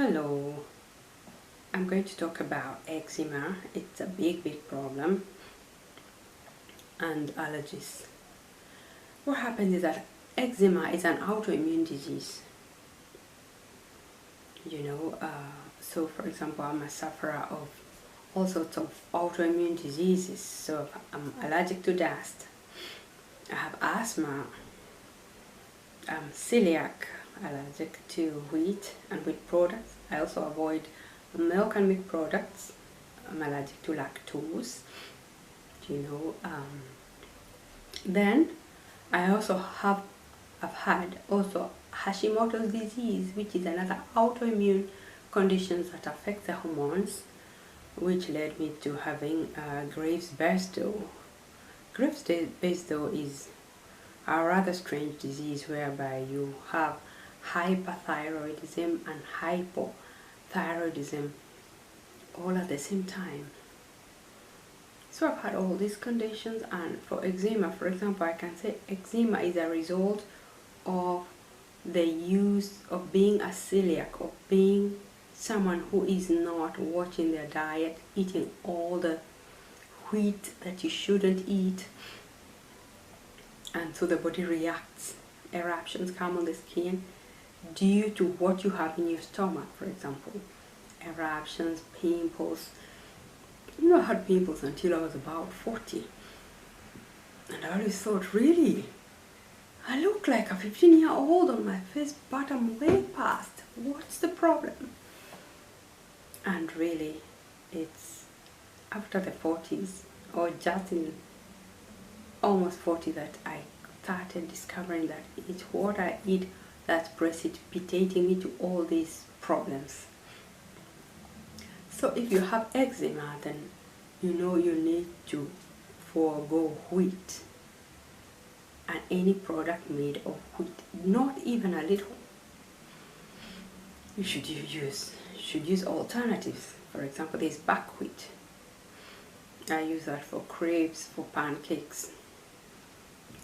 Hello, I'm going to talk about eczema. It's a big problem, and allergies. What happens is that eczema is an autoimmune disease. So for example, I'm a sufferer of all sorts of autoimmune diseases. So I'm allergic to dust, I have asthma, I'm celiac, allergic to wheat and wheat products. I also avoid milk and milk products. I'm allergic to lactose. Then I also have had also Hashimoto's disease, which is another autoimmune condition that affects the hormones, which led me to having Graves' Bestow. Graves' Bestow is a rather strange disease whereby you have hyperthyroidism and hypothyroidism all at the same time. So I've had all these conditions, and for eczema, for example, I can say eczema is a result of the use of being a celiac, of being someone who is not watching their diet, eating all the wheat that you shouldn't eat, and so the body reacts. Eruptions come on the skin due to what you have in your stomach, for example. Eruptions, pimples. I had pimples until I was about 40. And I always thought, really? I look like a 15-year-old on my face, but I'm way past. What's the problem? And really, it's after the 40s, or just in almost 40, that I started discovering that it's what I eat that's precipitating me to all these problems. So if you have eczema, then you need to forego wheat and any product made of wheat, not even a little. You should use alternatives. For example, there's buckwheat. I use that for crepes, for pancakes,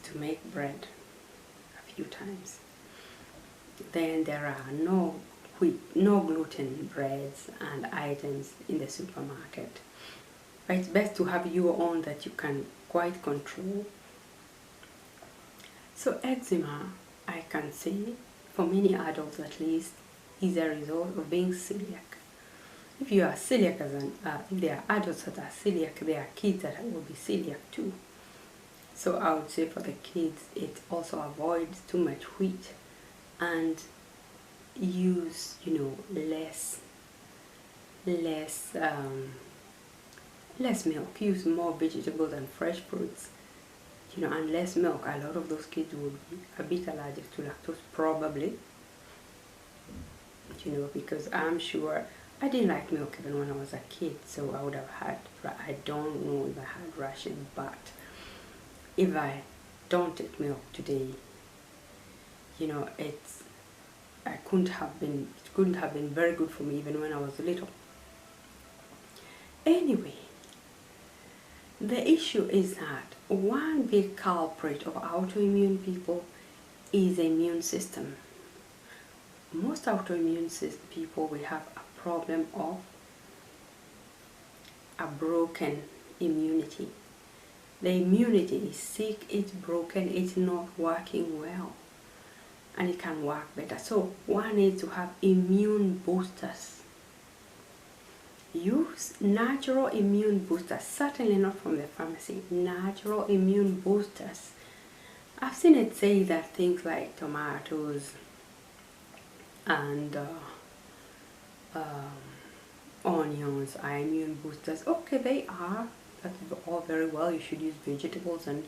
to make bread a few times. Then there are no gluten breads and items in the supermarket. But it's best to have your own that you can quite control. So eczema, I can say, for many adults at least, is a result of being celiac. If you are celiac, if there are adults that are celiac, there are kids that will be celiac too. So I would say for the kids, it also avoids too much wheat and use less milk. Use more vegetables and fresh fruits, and less milk. A lot of those kids would be a bit allergic to lactose, probably, because I'm sure I didn't like milk even when I was a kid, so I would have had, I don't know if I had rashes, but if I don't take milk today, it couldn't have been very good for me even when I was little. Anyway, the issue is that one big culprit of autoimmune people is the immune system. Most autoimmune people, we have a problem of a broken immunity. The immunity is sick, it's broken, it's not working well, and it can work better. So one needs to have immune boosters. Use natural immune boosters, certainly not from the pharmacy. Natural immune boosters. I've seen it say that things like tomatoes and onions are immune boosters. Okay, they are. That's all very well. You should use vegetables and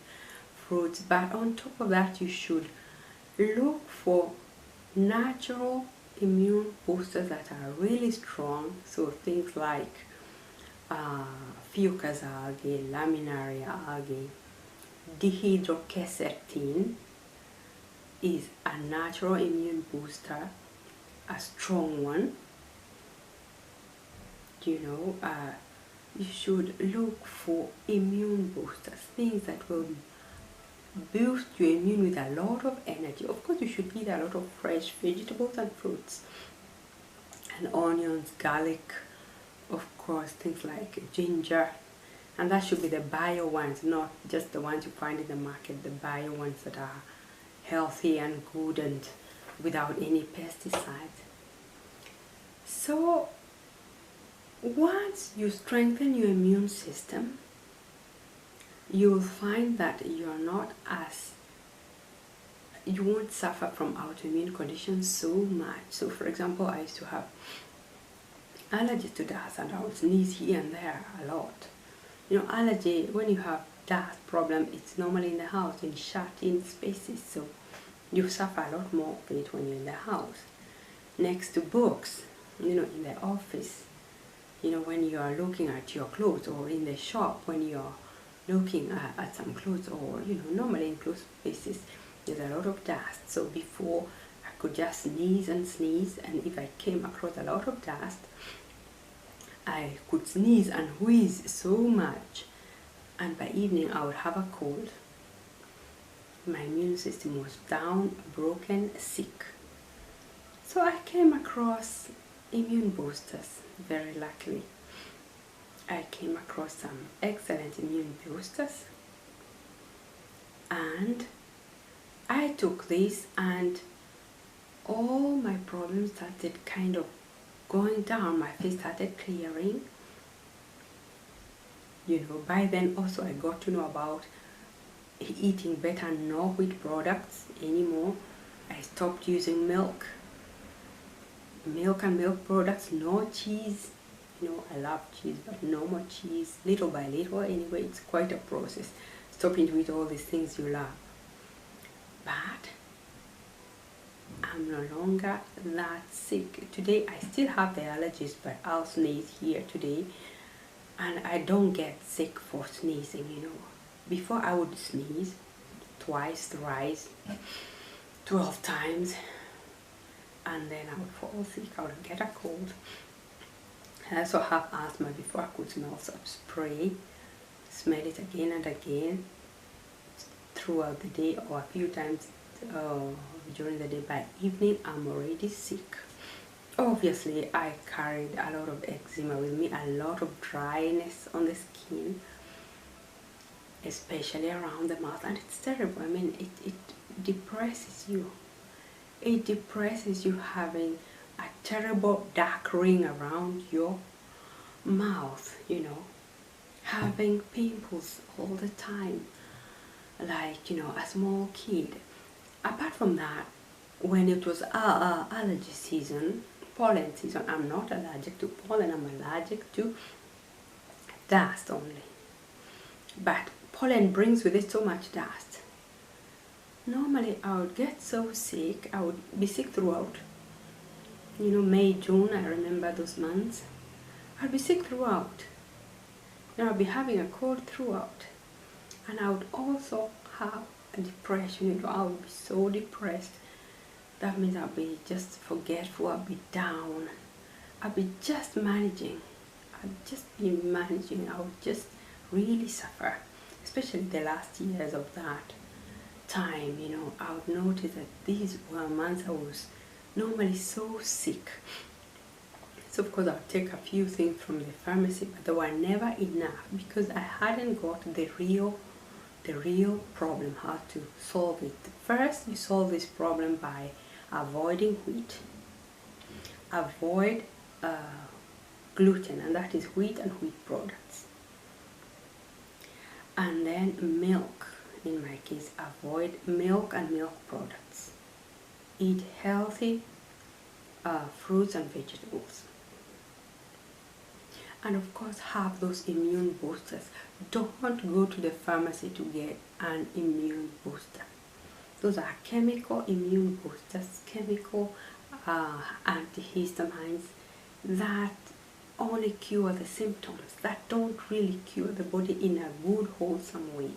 fruits, but on top of that, you should look for natural immune boosters that are really strong. So things like fucus algae, laminaria algae, dihydroquercetin is a natural immune booster, a strong one. You should look for immune boosters, things that will boost your immune with a lot of energy. Of course, you should eat a lot of fresh vegetables and fruits. and onions, garlic, of course, things like ginger. And that should be the bio ones, not just the ones you find in the market, the bio ones that are healthy and good and without any pesticides. So once you strengthen your immune system, you'll find that you won't suffer from autoimmune conditions so much. So for example, I used to have allergies to dust and I would sneeze here and there a lot. You know, allergy, when you have dust problem, it's normally in the house, in shut-in spaces, so you suffer a lot more of it when you're in the house. Next to books, you know, in the office, you know, when you are looking at your clothes, or in the shop when you're looking at some clothes, or, you know, normally in closed spaces, there's a lot of dust. So before, I could just sneeze, and if I came across a lot of dust, I could sneeze and wheeze so much, and by evening I would have a cold. My immune system was down, broken, sick. So I came across immune boosters, very luckily. I came across some excellent immune boosters, and I took this, and all my problems started kind of going down. My face started clearing. You know, by then also I got to know about eating better, no wheat products anymore. I stopped using milk and milk products, no cheese. You know, I love cheese, but no more cheese, little by little. Anyway, it's quite a process, stopping to eat all these things you love. But I'm no longer that sick. Today I still have the allergies, but I'll sneeze here today, and I don't get sick for sneezing, you know. Before I would sneeze twice, thrice, 12 times, and then I would fall sick, I would get a cold. I also have asthma. Before I could smell some spray, smell it again and again throughout the day, or a few times during the day. By evening, I'm already sick. Obviously, I carried a lot of eczema with me, a lot of dryness on the skin, especially around the mouth, and it's terrible. I mean, it depresses you. It depresses you, having a terrible dark ring around your mouth, you know, having pimples all the time, like, you know, a small kid. Apart from that, when it was allergy season, pollen season, I'm not allergic to pollen, I'm allergic to dust only. But pollen brings with it so much dust. Normally I would get so sick, I would be sick throughout. You know, May, June, I remember those months. I'd be sick throughout. And I'd be having a cold throughout. And I would also have a depression. You know, I would be so depressed. That means I'd be just forgetful, I'd be down. I'd be just managing. I would just really suffer. Especially the last years of that time, you know, I would notice that these were months I was normally so sick. So of course I would take a few things from the pharmacy, but they were never enough, because I hadn't got the real problem, how to solve it. First, you solve this problem by avoiding wheat. Avoid gluten, and that is wheat and wheat products. And then milk. In my case, avoid milk and milk products. Eat healthy fruits and vegetables. And of course, have those immune boosters. Don't go to the pharmacy to get an immune booster. Those are chemical immune boosters, chemical antihistamines that only cure the symptoms, that don't really cure the body in a good, wholesome way.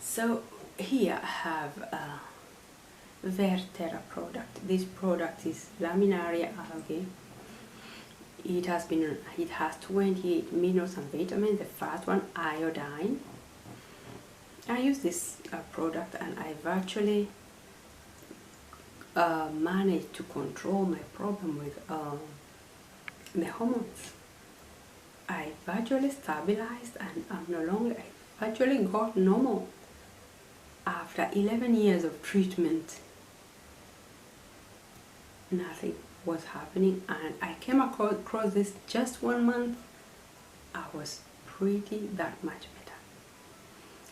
So here I have a Vertera product. This product is laminaria algae. It has 28 minerals and vitamins. The first one, iodine. I use this product, and I virtually managed to control my problem with the hormones. I gradually stabilized, and I'm no longer, I gradually got normal after 11 years of treatment. Nothing was happening, and I came across this just 1 month. I was pretty that much better.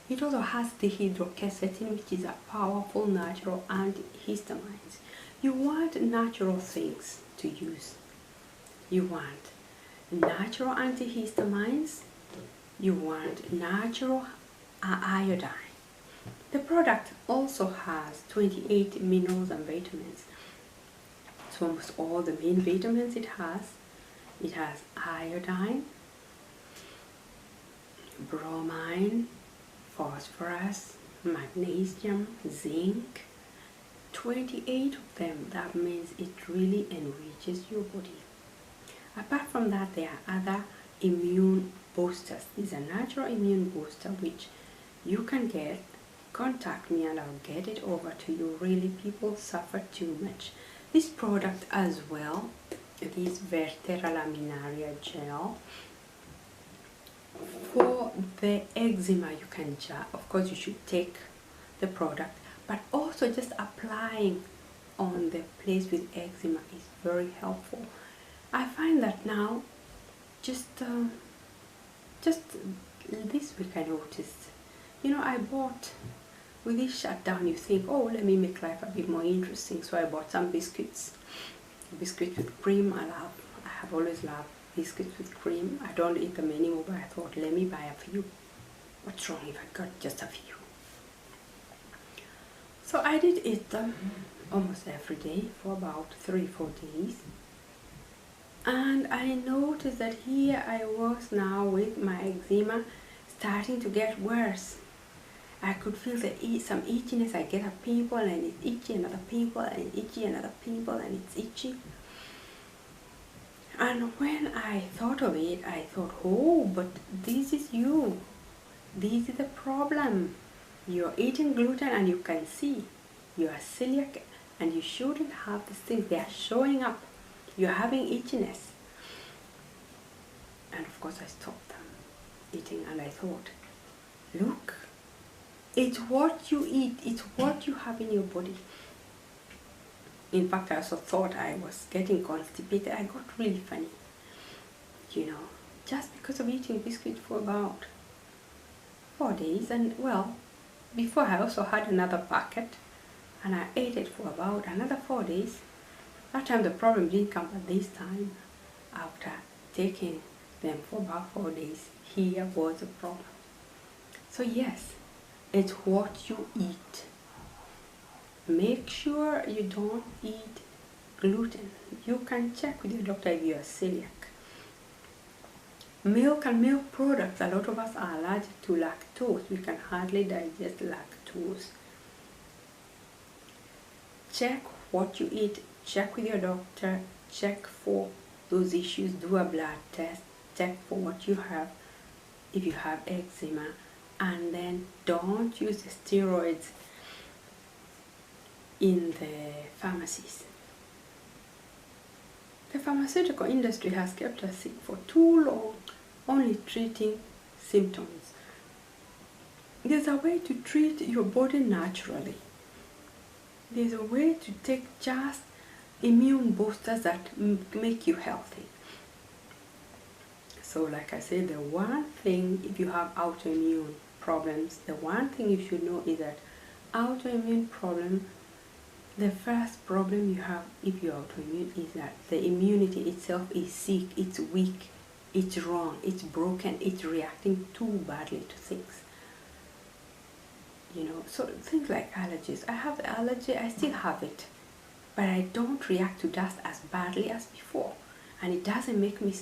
It also has dihydroquercetin, which is a powerful natural antihistamine. You want natural things to use. You want natural antihistamines. You want natural iodine. The product also has 28 minerals and vitamins. So almost all the main vitamins it has iodine, bromine, phosphorus, magnesium, zinc, 28 of them. That means it really enriches your body. Apart from that, there are other immune boosters. These are natural immune booster which you can get. Contact me and I'll get it over to you. Really, people suffer too much. This product as well, this Vertera laminaria gel, for the eczema, you can of course you should take the product, but also just applying on the place with eczema is very helpful. I find that now, just this week I noticed, I bought, with this shutdown you think, oh, let me make life a bit more interesting, so I bought some biscuits with cream. I have always loved biscuits with cream. I don't eat them anymore, but I thought, let me buy a few. What's wrong if I got just a few? So I did eat them almost every day for about 3-4 days. And I noticed that here I was now with my eczema starting to get worse. I could feel some itchiness. I get a pimple and it's itchy, another pimple and it's itchy, another pimple and it's itchy. And when I thought of it, I thought, oh, but this is you. This is the problem. You're eating gluten and you can see you are celiac and you shouldn't have these things. They are showing up. You're having itchiness. And of course I stopped eating and I thought, look, it's what you eat, it's what you have in your body. In fact, I also thought I was getting constipated. I got really funny, just because of eating biscuits for about 4 days. And well, before I also had another packet and I ate it for about another 4 days. That time the problem didn't come, but this time, after taking them for about 4 days, here was the problem. So yes, it's what you eat. Make sure you don't eat gluten. You can check with your doctor if you are celiac. Milk and milk products, a lot of us are allergic to lactose. We can hardly digest lactose. Check what you eat. Check with your doctor. Check for those issues. Do a blood test. Check for what you have, if you have eczema. And then don't use the steroids in the pharmacies. The pharmaceutical industry has kept us sick for too long, only treating symptoms. There's a way to treat your body naturally. There's a way to take just immune boosters that make you healthy. So like I said, the one thing, if you have autoimmune problems, the one thing you should know is that autoimmune problem, the first problem you have if you're autoimmune is that the immunity itself is sick, it's weak, it's wrong, it's broken, it's reacting too badly to things. So things like allergies. I have the allergy, I still have it, but I don't react to dust as badly as before. And it doesn't make me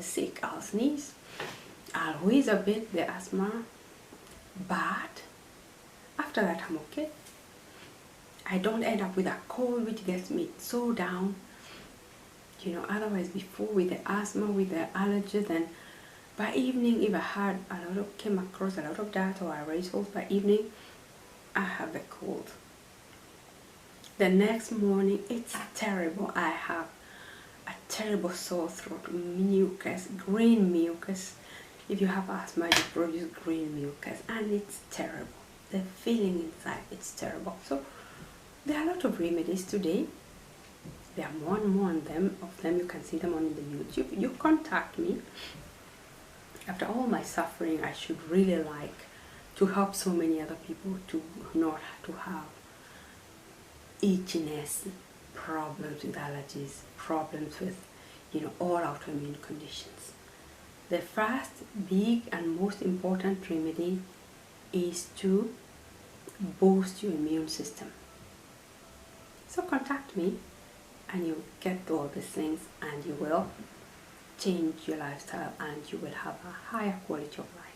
sick. I'll sneeze, I'll wheeze a bit, the asthma, but after that I'm okay. I don't end up with a cold which gets me so down. Otherwise before with the asthma, with the allergy, then by evening, if I came across a lot of that or aerosols by evening, I have the cold. The next morning, it's terrible. I have a terrible sore throat, mucus, green mucus. If you have asthma, you produce green mucus, and it's terrible. The feeling inside, it's terrible. So there are a lot of remedies today. There are more and more of them. You can see them on the YouTube. You contact me. After all my suffering, I should really like to help so many other people to not to have itchiness, problems with allergies, problems with, all autoimmune conditions. The first big and most important remedy is to boost your immune system. So contact me and you get all these things, and you will change your lifestyle and you will have a higher quality of life.